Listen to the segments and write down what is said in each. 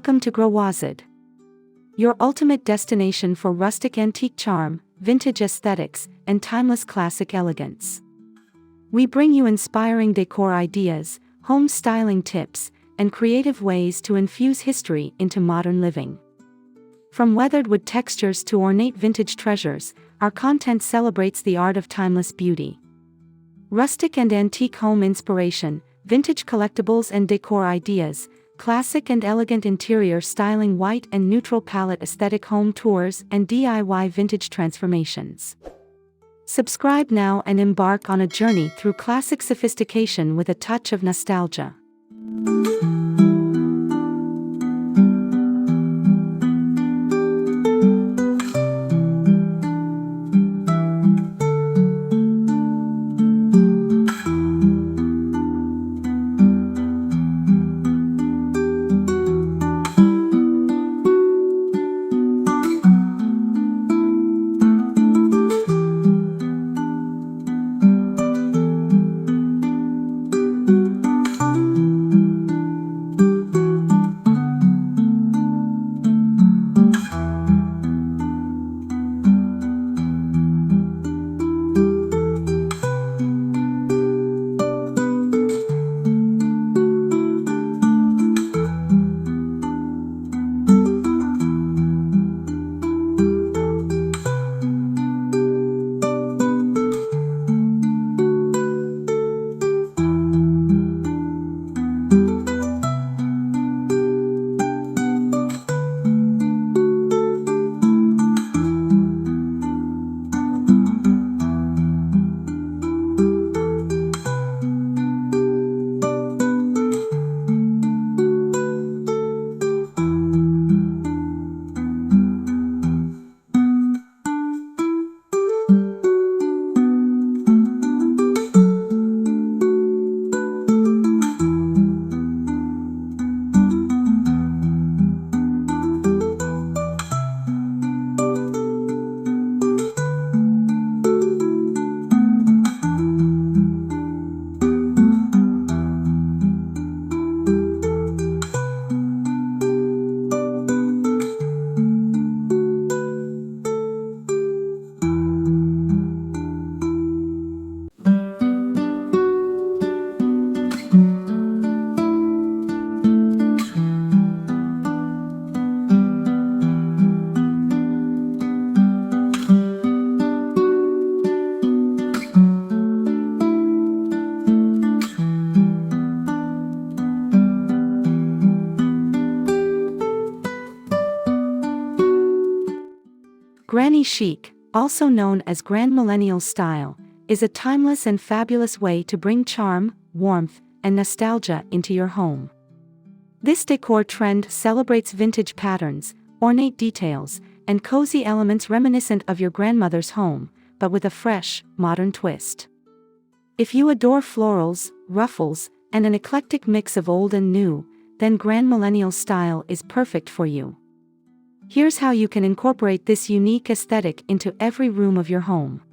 Welcome to Grandmillennial-style, your ultimate destination for rustic antique charm, vintage aesthetics, and timeless classic elegance. We bring you inspiring decor ideas, home styling tips, and creative ways to infuse history into modern living. From weathered wood textures to ornate vintage treasures, our content celebrates the art of timeless beauty. Rustic and antique home inspiration, vintage collectibles and decor ideas, classic and elegant interior styling, white and neutral palette aesthetic home tours, and DIY vintage transformations. Subscribe now and embark on a journey through classic sophistication with a touch of nostalgia. Granny chic, also known as Grandmillennial-style, is a timeless and fabulous way to bring charm, warmth, and nostalgia into your home. This decor trend celebrates vintage patterns, ornate details, and cozy elements reminiscent of your grandmother's home, but with a fresh, modern twist. If you adore florals, ruffles, and an eclectic mix of old and new, then Grandmillennial-style is perfect for you. Here's how you can incorporate this unique aesthetic into every room of your home.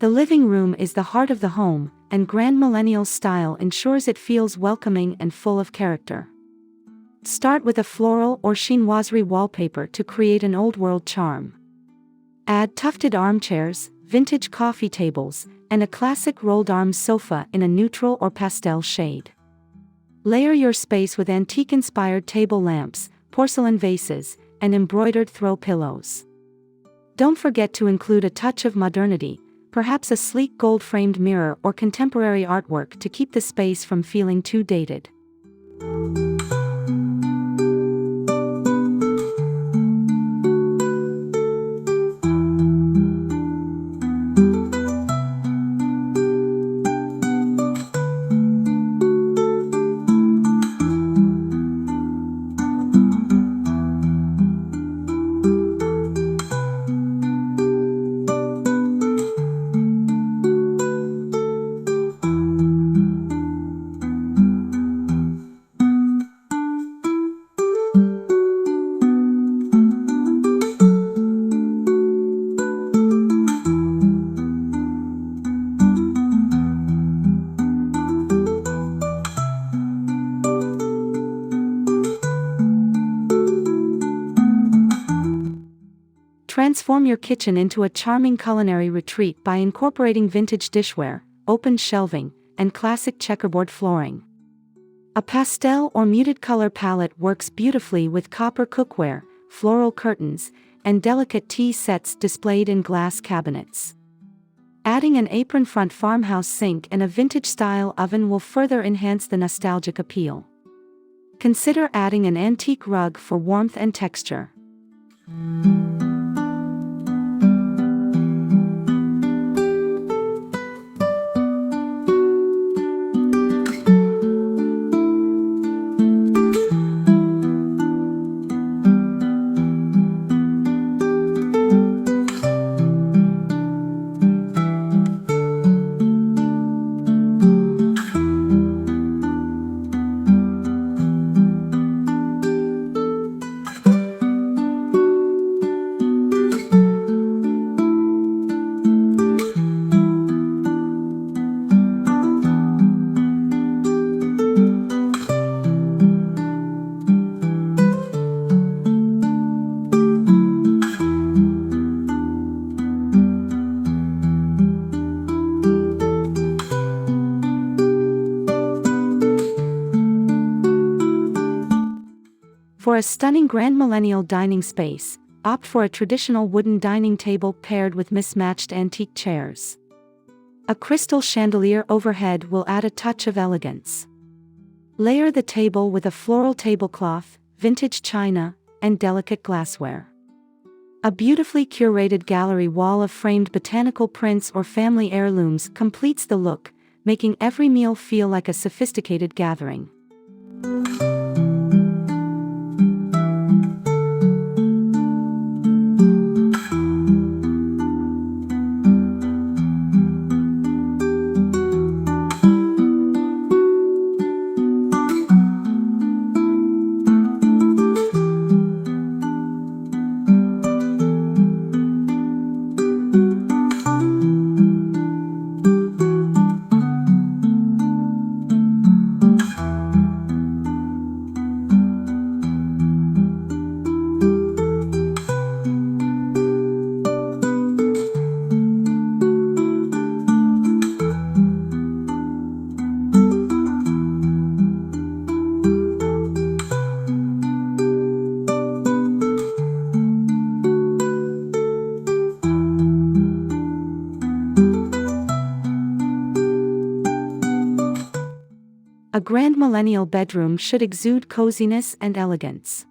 The living room is the heart of the home, and Grandmillennial-style ensures it feels welcoming and full of character. Start with a floral or chinoiserie wallpaper to create an old-world charm. Add tufted armchairs, vintage coffee tables, and a classic rolled-arms sofa in a neutral or pastel shade. Layer your space with antique-inspired table lamps, porcelain vases, and embroidered throw pillows. Don't forget to include a touch of modernity, perhaps a sleek gold-framed mirror or contemporary artwork to keep the space from feeling too dated. Transform your kitchen into a charming culinary retreat by incorporating vintage dishware, open shelving, and classic checkerboard flooring. A pastel or muted color palette works beautifully with copper cookware, floral curtains, and delicate tea sets displayed in glass cabinets. Adding an apron-front farmhouse sink and a vintage-style oven will further enhance the nostalgic appeal. Consider adding an antique rug for warmth and texture. For a stunning Grand Millennial dining space, opt for a traditional wooden dining table paired with mismatched antique chairs. A crystal chandelier overhead will add a touch of elegance. Layer the table with a floral tablecloth, vintage china, and delicate glassware. A beautifully curated gallery wall of framed botanical prints or family heirlooms completes the look, making every meal feel like a sophisticated gathering. A Grand Millennial bedroom should exude coziness and elegance.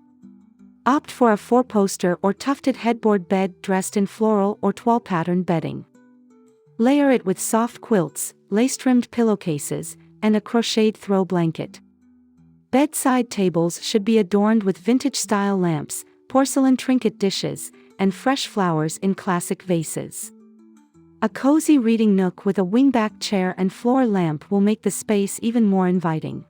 Opt for a four-poster or tufted headboard bed dressed in floral or toile pattern bedding. Layer it with soft quilts, lace-trimmed pillowcases, and a crocheted throw blanket. Bedside tables should be adorned with vintage-style lamps, porcelain trinket dishes, and fresh flowers in classic vases. A cozy reading nook with a wingback chair and floor lamp will make the space even more inviting.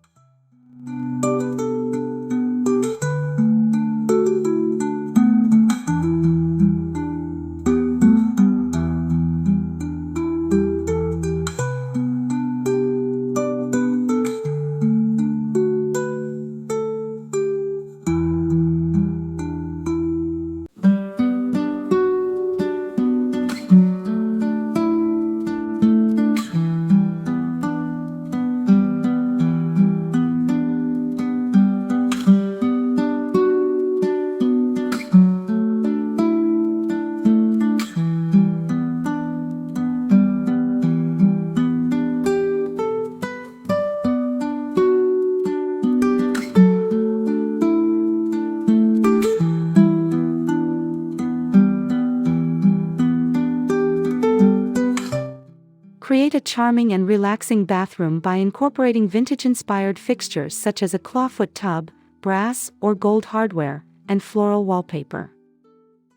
charming and relaxing bathroom by incorporating vintage-inspired fixtures such as a clawfoot tub, brass or gold hardware, and floral wallpaper.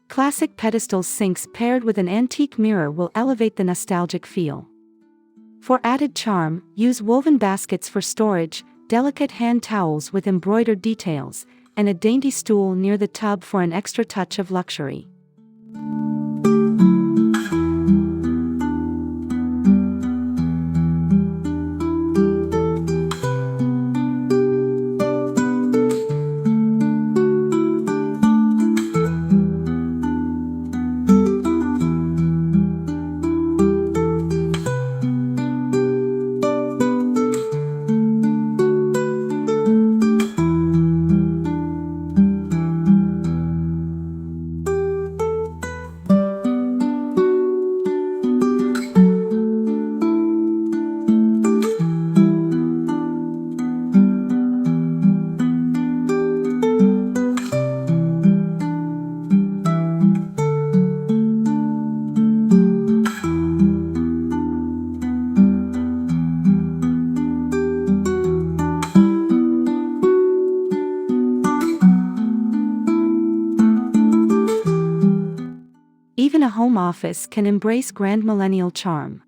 Classic pedestal sinks paired with an antique mirror will elevate the nostalgic feel. For added charm, use woven baskets for storage, delicate hand towels with embroidered details, and a dainty stool near the tub for an extra touch of luxury. Even a home office can embrace grand millennial charm.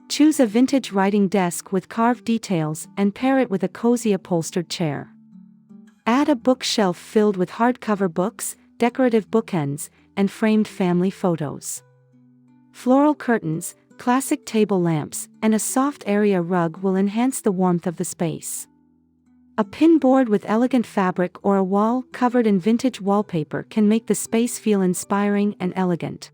Choose a vintage writing desk with carved details and pair it with a cozy upholstered chair. Add a bookshelf filled with hardcover books, decorative bookends, and framed family photos. Floral curtains, classic table lamps, and a soft area rug will enhance the warmth of the space. A pinboard with elegant fabric or a wall covered in vintage wallpaper can make the space feel inspiring and elegant.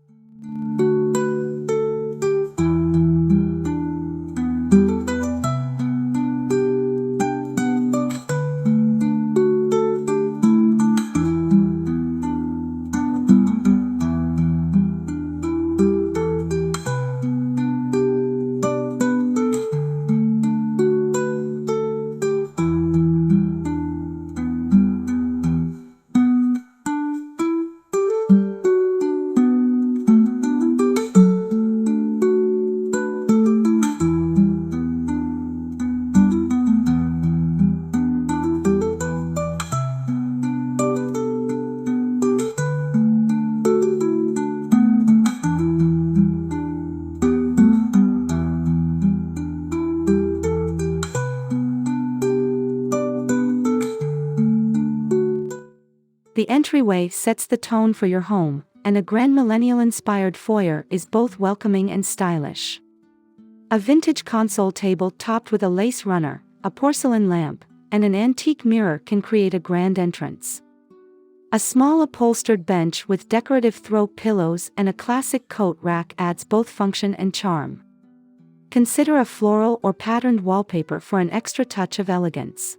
The entryway sets the tone for your home, and a grand millennial-inspired foyer is both welcoming and stylish. A vintage console table topped with a lace runner, a porcelain lamp, and an antique mirror can create a grand entrance. A small upholstered bench with decorative throw pillows and a classic coat rack adds both function and charm. Consider a floral or patterned wallpaper for an extra touch of elegance.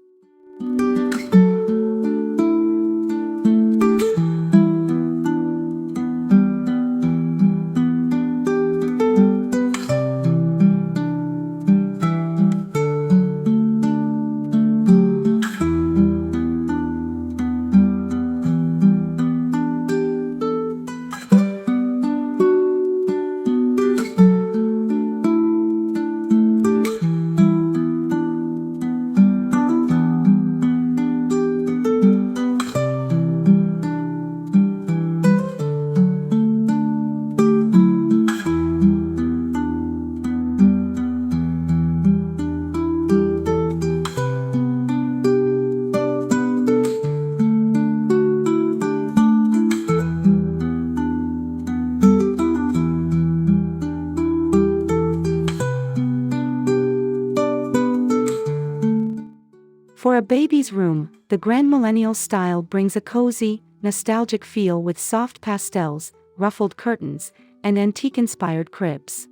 For a baby's room, the Grand Millennial-style brings a cozy, nostalgic feel with soft pastels, ruffled curtains, and antique-inspired cribs.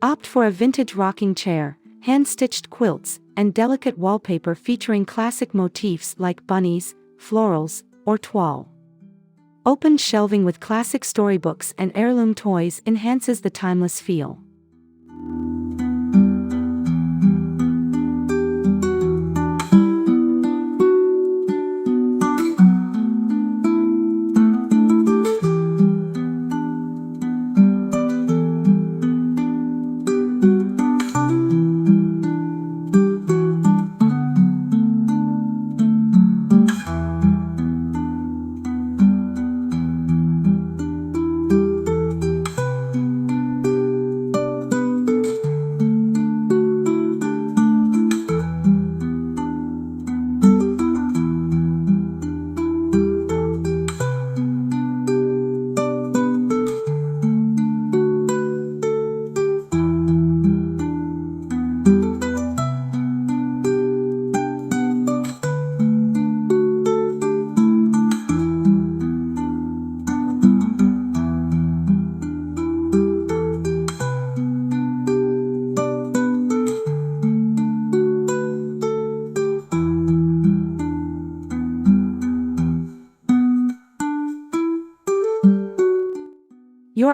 Opt for a vintage rocking chair, hand-stitched quilts, and delicate wallpaper featuring classic motifs like bunnies, florals, or toile. Open shelving with classic storybooks and heirloom toys enhances the timeless feel.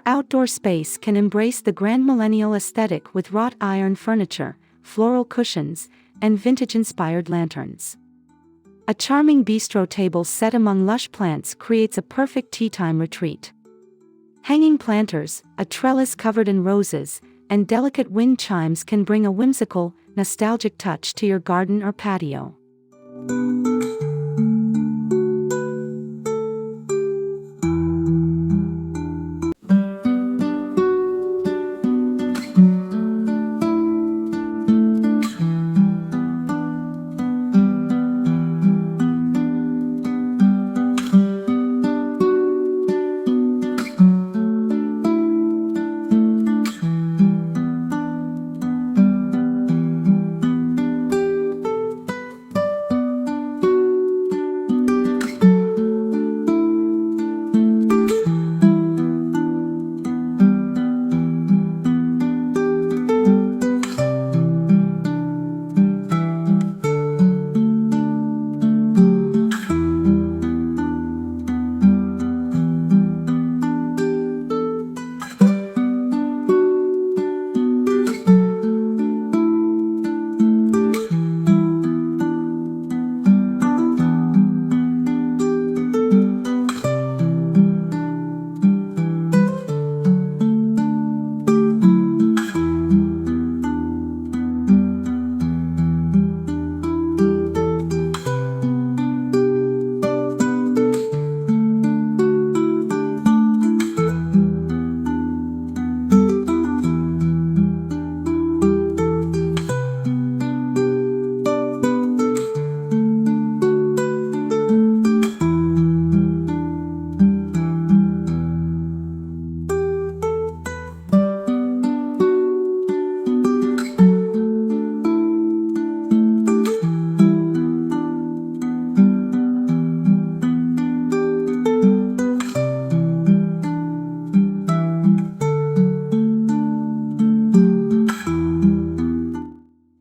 outdoor space can embrace the grand millennial aesthetic with wrought iron furniture, floral cushions, and vintage-inspired lanterns. A charming bistro table set among lush plants creates a perfect tea-time retreat. Hanging planters, a trellis covered in roses, and delicate wind chimes can bring a whimsical, nostalgic touch to your garden or patio.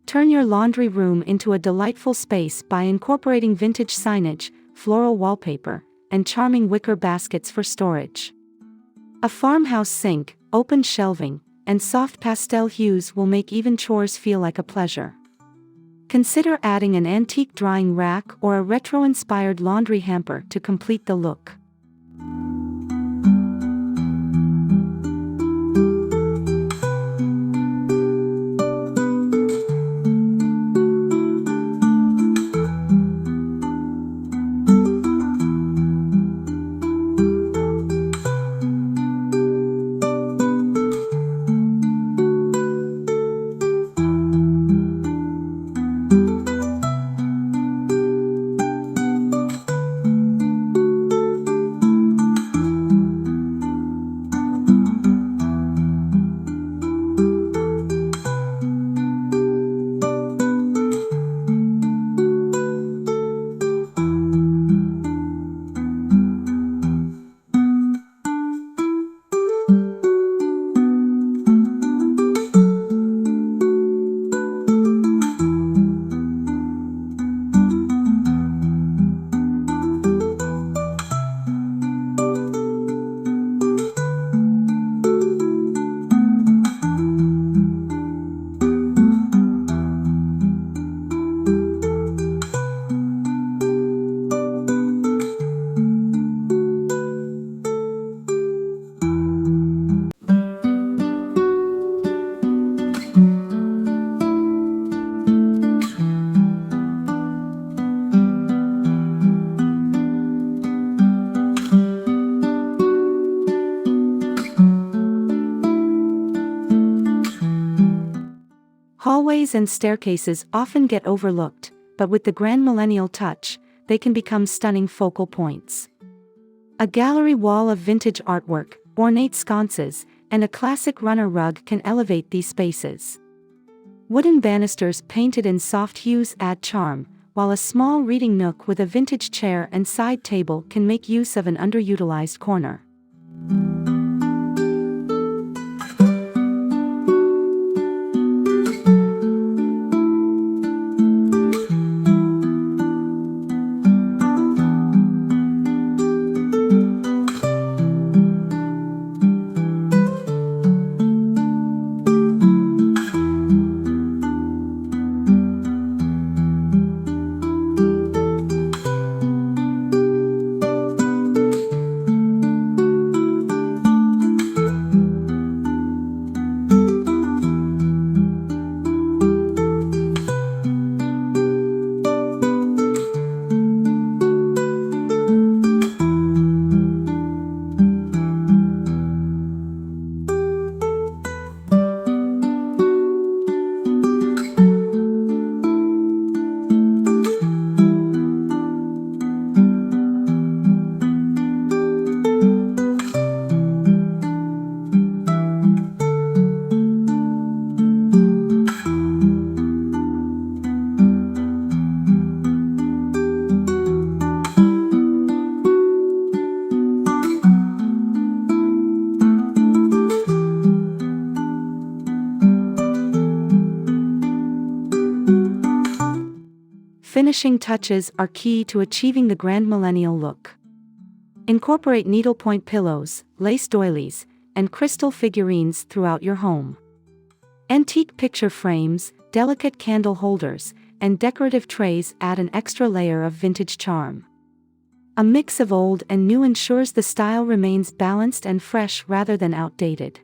Turn your laundry room into a delightful space by incorporating vintage signage, floral wallpaper, and charming wicker baskets for storage. A farmhouse sink, open shelving, and soft pastel hues will make even chores feel like a pleasure. Consider adding an antique drying rack or a retro-inspired laundry hamper to complete the look. Hallways and staircases often get overlooked, but with the grand millennial touch, they can become stunning focal points. A gallery wall of vintage artwork, ornate sconces, and a classic runner rug can elevate these spaces. Wooden banisters painted in soft hues add charm, while a small reading nook with a vintage chair and side table can make use of an underutilized corner. finishing touches are key to achieving the grand millennial look. Incorporate needlepoint pillows, lace doilies, and crystal figurines throughout your home. Antique picture frames, delicate candle holders, and decorative trays add an extra layer of vintage charm. A mix of old and new ensures the style remains balanced and fresh rather than outdated.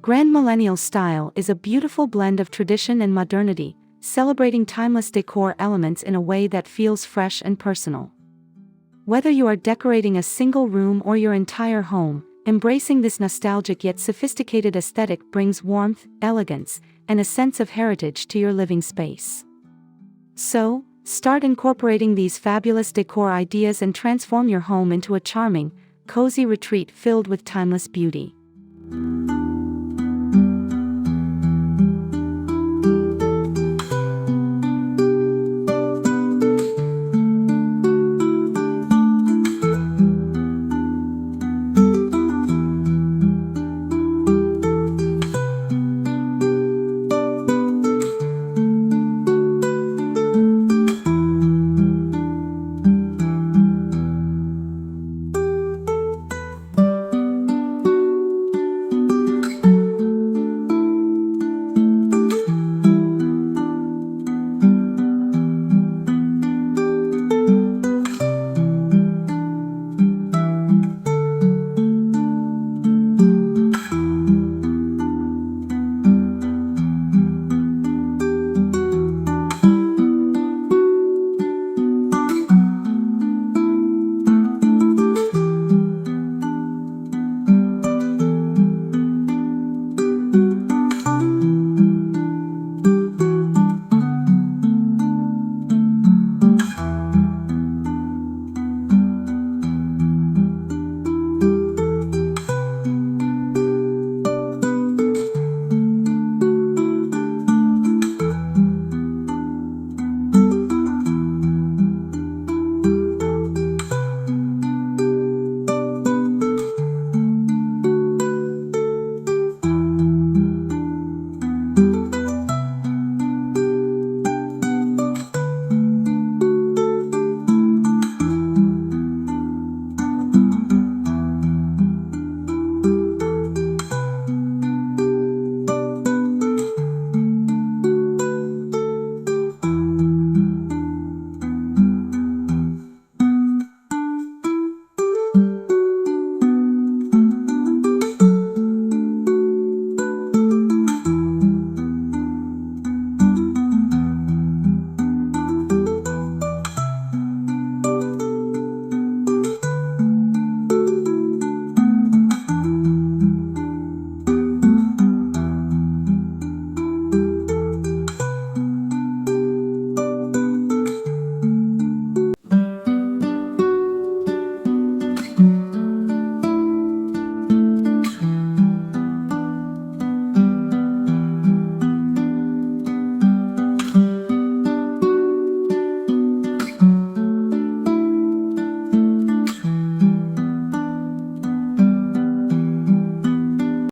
Grand Millennial-style is a beautiful blend of tradition and modernity, celebrating timeless decor elements in a way that feels fresh and personal. Whether you are decorating a single room or your entire home, embracing this nostalgic yet sophisticated aesthetic brings warmth, elegance, and a sense of heritage to your living space. So, start incorporating these fabulous decor ideas and transform your home into a charming, cozy retreat filled with timeless beauty.